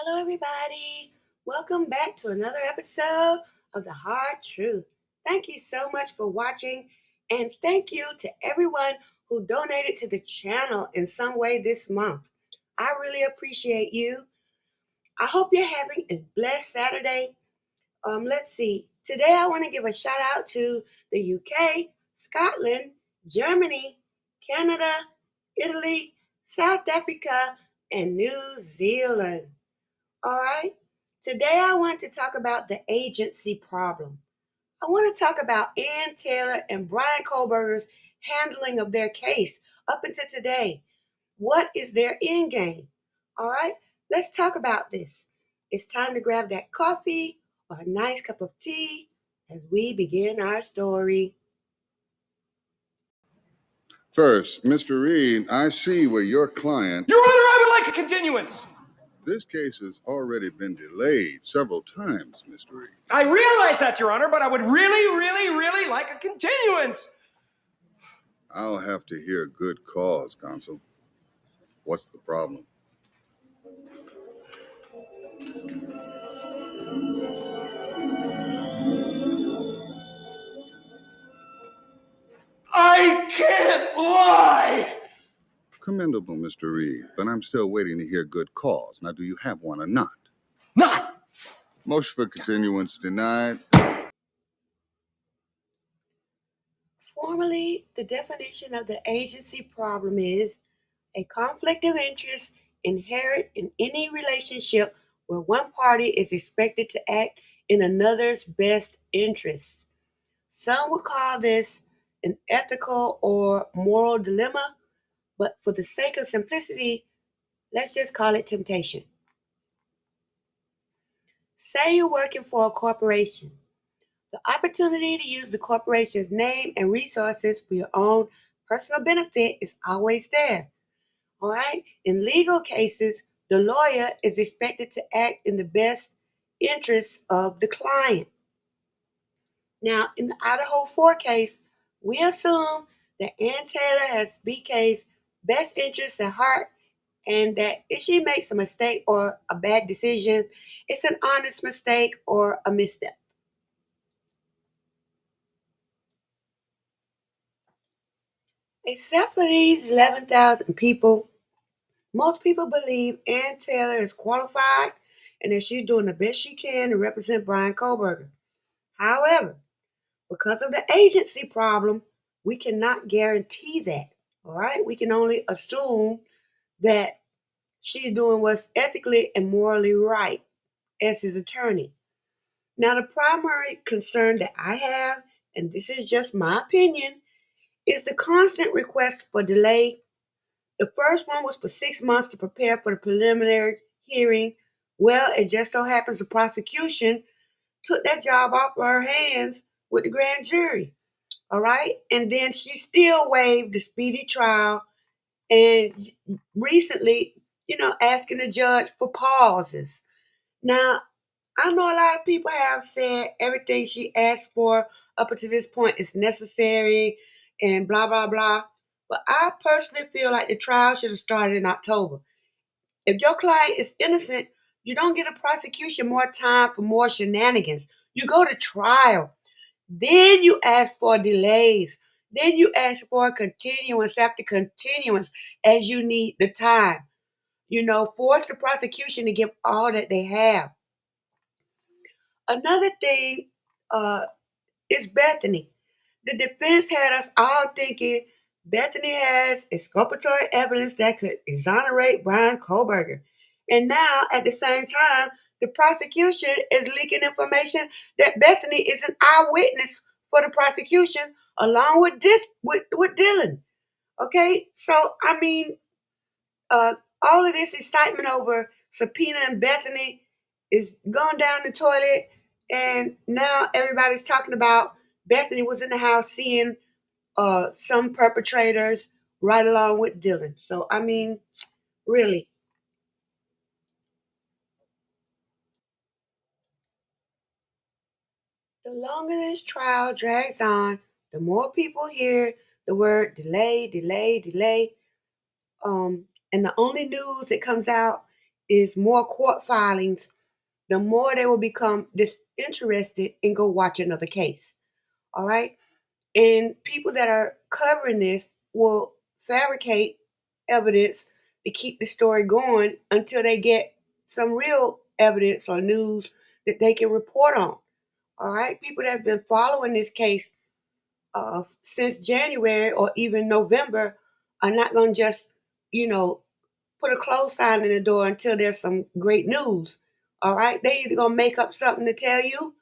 Hello, everybody. Welcome back to another episode of The Hard Truth. Thank you so much for watching, and thank you to everyone who donated to the channel in some way this month. I really appreciate you. I hope you're having a blessed Saturday. Let's see. Today, I want to give a shout out to the UK, Scotland, Germany, Canada, Italy, South Africa, and New Zealand. All right. Today I want to talk about the agency problem. I want to talk about Ann Taylor and Brian Kohberger's handling of their case up until today. What is their end game? All right. Let's talk about this. It's time to grab that coffee or a nice cup of tea as we begin our story. First, Mr. Reed, I see where your client. Your Honor, I would like a continuance. This case has already been delayed several times, Mr. Reed. I realize that, Your Honor, but I would really like a continuance. I'll have to hear good cause, Counsel. What's the problem? I can't lie. Commendable, Mr. Reed, but I'm still waiting to hear good cause. Now, do you have one or not? Not. Motion for continuance denied. Formally, the definition of the agency problem is a conflict of interest inherent in any relationship where one party is expected to act in another's best interests. Some would call this an ethical or moral dilemma, but for the sake of simplicity, let's just call it temptation. Say you're working for a corporation. The opportunity to use the corporation's name and resources for your own personal benefit is always there. All right? In legal cases, the lawyer is expected to act in the best interests of the client. Now, in the Idaho 4 case, we assume that Ann Taylor has BK's best interests at heart and that if she makes a mistake or a bad decision, it's an honest mistake or a misstep. Except for these 11,000 people, most people believe Ann Taylor is qualified and that she's doing the best she can to represent Brian Kohberger. However, because of the agency problem, we cannot guarantee that. All right? We can only assume that she's doing what's ethically and morally right as his attorney. Now, the primary concern that I have, and this is just my opinion, is the constant request for delay. The first one was for 6 months to prepare for the preliminary hearing. Well, it just so happens the prosecution took that job off of her hands with the grand jury. All right. And then she still waived the speedy trial and recently, asking the judge for pauses. Now, I know a lot of people have said everything she asked for up until this point is necessary and blah, blah, blah. But I personally feel like the trial should have started in October. If your client is innocent, you don't get a prosecution more time for more shenanigans. You go to trial. Then you ask for delays. Then you ask for continuance after continuance as you need the time. Force the prosecution to give all that they have. Another thing is Bethany. The defense had us all thinking Bethany has exculpatory evidence that could exonerate Brian Kohberger. And now, at the same time, the prosecution is leaking information that Bethany is an eyewitness for the prosecution, along with with Dylan. Okay, so I mean, all of this excitement over Subpoena and Bethany is going down the toilet, and now everybody's talking about Bethany was in the house seeing some perpetrators right along with Dylan. So I mean, really. The longer this trial drags on, the more people hear the word delay, delay, delay. And the only news that comes out is more court filings, the more they will become disinterested and go watch another case. All right. And people that are covering this will fabricate evidence to keep the story going until they get some real evidence or news that they can report on. All right. People that have been following this case since January or even November are not going to just, you know, put a close sign in the door until there's some great news. All right. They either going to make up something to tell you,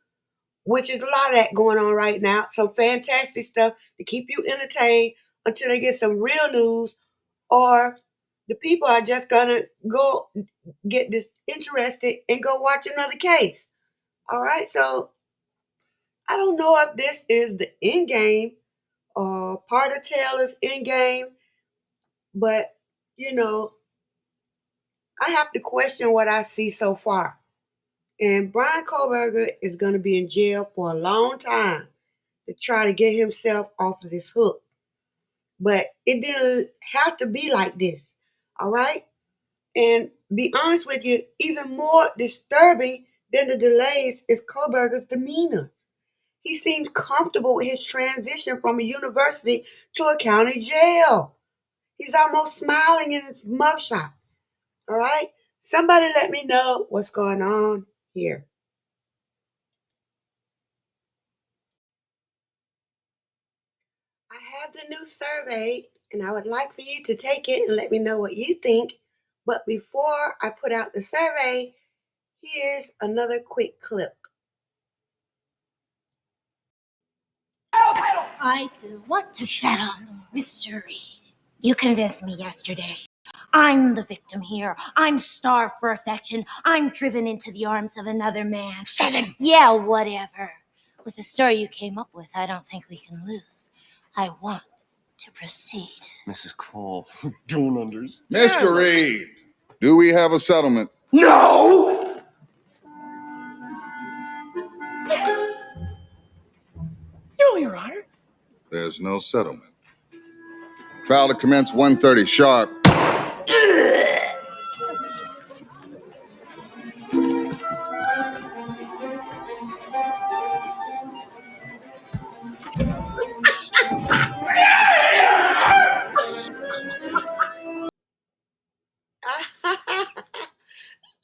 which is a lot of that going on right now. Some fantastic stuff to keep you entertained until they get some real news, or the people are just gonna go get disinterested and go watch another case. All right, so I don't know if this is the end game or part of Taylor's end game, but you know, I have to question what I see so far. And Brian Kohberger is going to be in jail for a long time to try to get himself off of this hook. But it didn't have to be like this. All right? And be honest with you, even more disturbing than the delays is Kohberger's demeanor. He seems comfortable with his transition from a university to a county jail. He's almost smiling in his mugshot. All right? Somebody let me know what's going on here. I have the new survey, and I would like for you to take it and let me know what you think. But before I put out the survey, here's another quick clip. I do want to settle, Mr. Reed. You convinced me yesterday. I'm the victim here. I'm starved for affection. I'm driven into the arms of another man. 7. Yeah, whatever. With the story you came up with, I don't think we can lose. I want to proceed. Mrs. Cole, don't understand. Mr. Reed, do we have a settlement? No! No, Your Honor. There's no settlement. Trial to commence 1:30 sharp.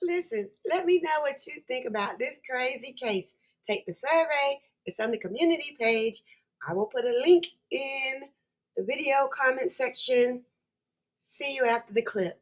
Listen, let me know what you think about this crazy case. Take the survey, it's on the community page. I will put a link in the video comment section. See you after the clip.